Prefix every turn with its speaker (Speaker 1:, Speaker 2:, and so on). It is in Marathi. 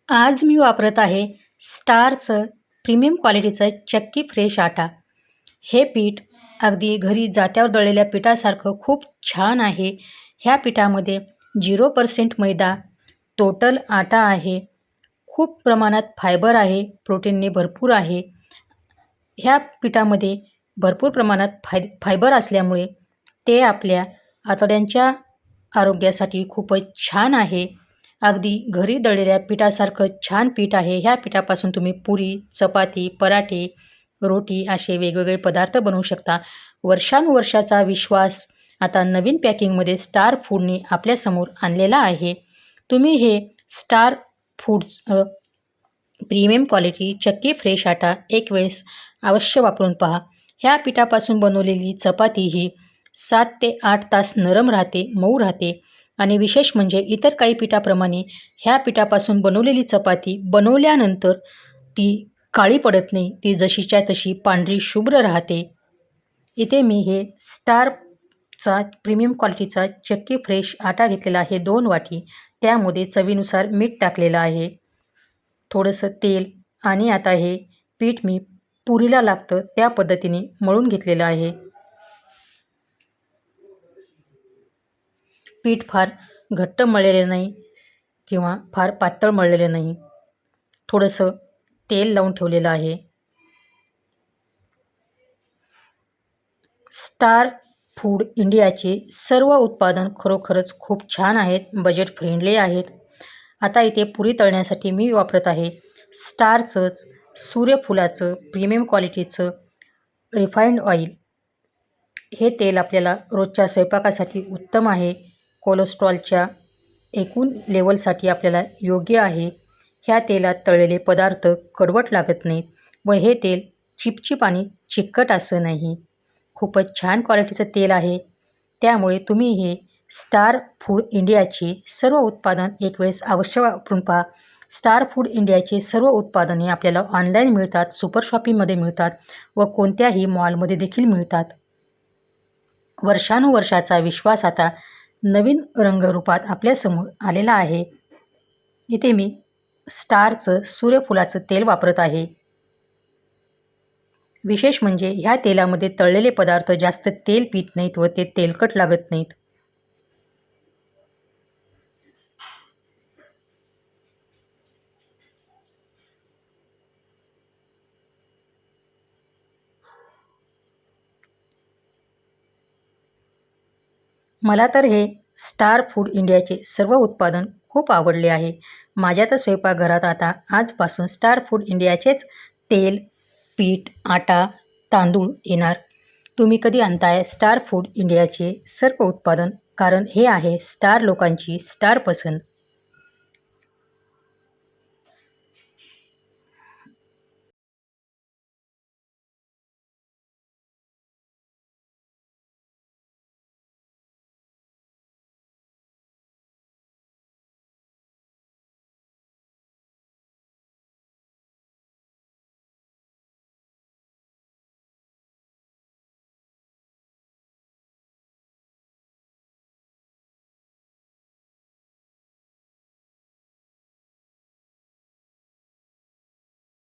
Speaker 1: आज मी वापरत आहे स्टारचं प्रीमियम क्वालिटीचं चक्की फ्रेश आटा. हे पीठ अगदी घरी जात्यावर दळलेल्या पिठासारखं खूप छान आहे. ह्या पिठामध्ये 0% मैदा, टोटल आटा आहे. खूप प्रमाणात फायबर आहे, प्रोटीनने भरपूर आहे. ह्या पिठामध्ये भरपूर प्रमाणात फायबर असल्यामुळे ते आपल्या आतड्यांच्या आरोग्यासाठी खूपच छान आहे. अगदी घरी दळलेल्या पिठासारखं छान पीठ आहे. ह्या पिठापासून तुम्ही पुरी, चपाती, पराठे, रोटी असे वेगवेगळे पदार्थ बनवू शकता. वर्षानुवर्षाचा विश्वास आता नवीन पॅकिंगमध्ये स्टार फूडने आपल्यासमोर आणलेला आहे. तुम्ही हे स्टार फूड्स प्रीमियम क्वालिटी चक्की फ्रेश आटा एक वेळेस अवश्य वापरून पहा. ह्या पिठापासून बनवलेली चपाती ही 7 ते 8 तास नरम राहते, मऊ राहते आणि विशेष म्हणजे इतर काही पिठाप्रमाणे ह्या पिठापासून बनवलेली चपाती बनवल्यानंतर ती काळी पडत नाही. ती जशीच्या तशी पांढरी शुभ्र राहते. इथे मी हे स्टारचा प्रीमियम क्वालिटीचा चक्की फ्रेश आटा घेतलेला आहे 2 वाटी. त्यामध्ये चवीनुसार मीठ टाकलेलं आहे, थोडंसं तेल आणि आता हे पीठ मी पुरीला लागतं त्या पद्धतीने मळून घेतलेलं आहे. पीठ फार घट्ट मळलेले नाही किंवा फार पातळ मळलेले नाही. थोडंसं तेल लावून ठेवलेलं आहे. स्टार फूड इंडियाचे सर्व उत्पादन खरोखरच खूप छान आहेत, बजेट फ्रेंडली आहेत. आता इथे पुरी तळण्यासाठी मी वापरत आहे स्टारचंच सूर्यफुलाचं प्रीमियम क्वालिटीचं रिफाइंड ऑइल. हे तेल आपल्याला रोजच्या स्वयंपाकासाठी उत्तम आहे. कोलेस्ट्रॉलच्या एकूण लेवलसाठी आपल्याला योग्य आहे. ह्या तेलात तळलेले पदार्थ कडवट लागत नाहीत व हे तेल चिपचिप आणि चिकट असं नाही. खूपच छान क्वालिटीचं तेल आहे. त्यामुळे तुम्ही हे स्टार फूड इंडियाचे सर्व उत्पादन एक वेळेस अवश्य वापरून पहा. स्टार फूड इंडियाचे सर्व उत्पादने आपल्याला ऑनलाईन मिळतात, सुपर शॉपिंगमध्ये मिळतात व कोणत्याही मॉलमध्ये देखील मिळतात. वर्षानुवर्षाचा विश्वास आता नवीन रंगरूपात आपल्यासमोर आलेला आहे. इथे मी स्टारचं सूर्यफुलाचं तेल वापरत आहे. विशेष म्हणजे ह्या तेलामध्ये तळलेले पदार्थ जास्त तेल पित नाहीत व ते तेलकट लागत नाहीत. मला तर हे स्टार फूड इंडियाचे सर्व उत्पादन खूप आवडले आहे. माझ्या तर स्वयंपाकघरात आता आजपासून स्टार फूड इंडियाचेच तेल, पीठ, आटा, तांदूळ येणार. तुम्ही कधी आणताय स्टार फूड इंडियाचे सर्व उत्पादन? कारण हे आहे स्टार लोकांची स्टार पसंत.